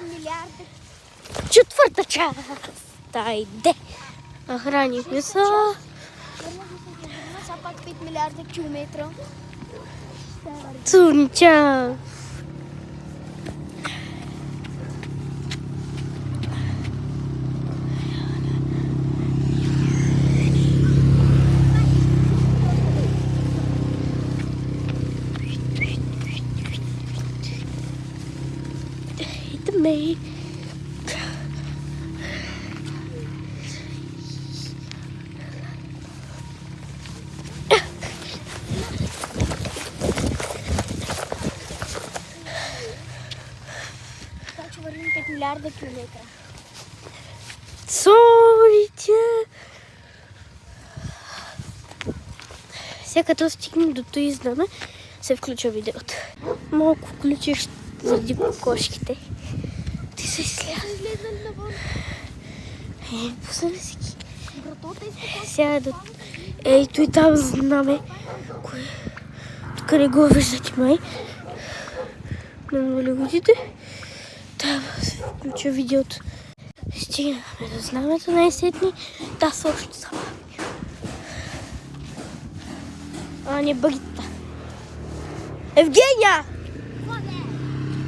милиарда. Четвърта част. Айде. Охранихме са. Са пак 5 милиарда километра. Цунча. Идеме. Така че вървим 5 милиарда километра. Сорите. Сега като стигнем до този знаме, се включва видеото. Малко включиш заради кокошките. Ти се сля. Излезнали навън. Пусна си ги. Братота изпокойно. Сега да... Ето и там знаме. Тук не го виждате май. Намали годите. Там се включва видеото. Стигнахме до знамето най-сетни. Да, също са. А, не бъгита. Евгения!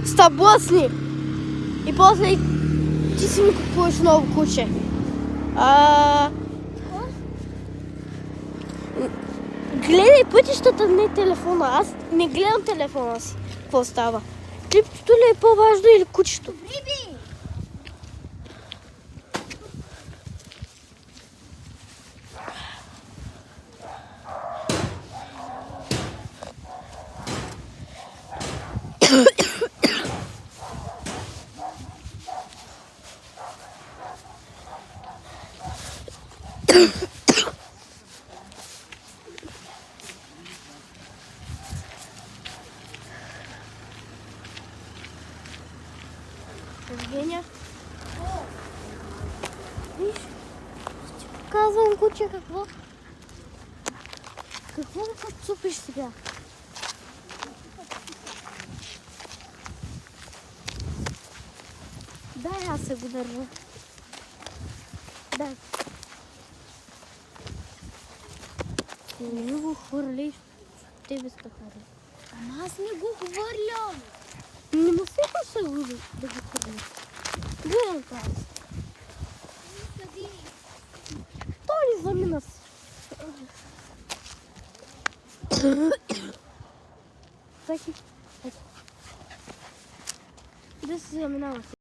Ста блъсни! И после ти си ми купуваш ново куче. Гледай пътищата, не телефона. Аз не гледам телефона си. Какво става? Клипчето ли е по-важно или кучето? Биби! Евгения? Виж, ще показвам куче какво. Какво да подцупиш сега? Дай аз се го държа. Дай. Не го хвърлиш. Тебе сте хвърли. Ама аз не го хвърлям. Не му се пуша да го хвърли. Гледам тази. Той ли замина си?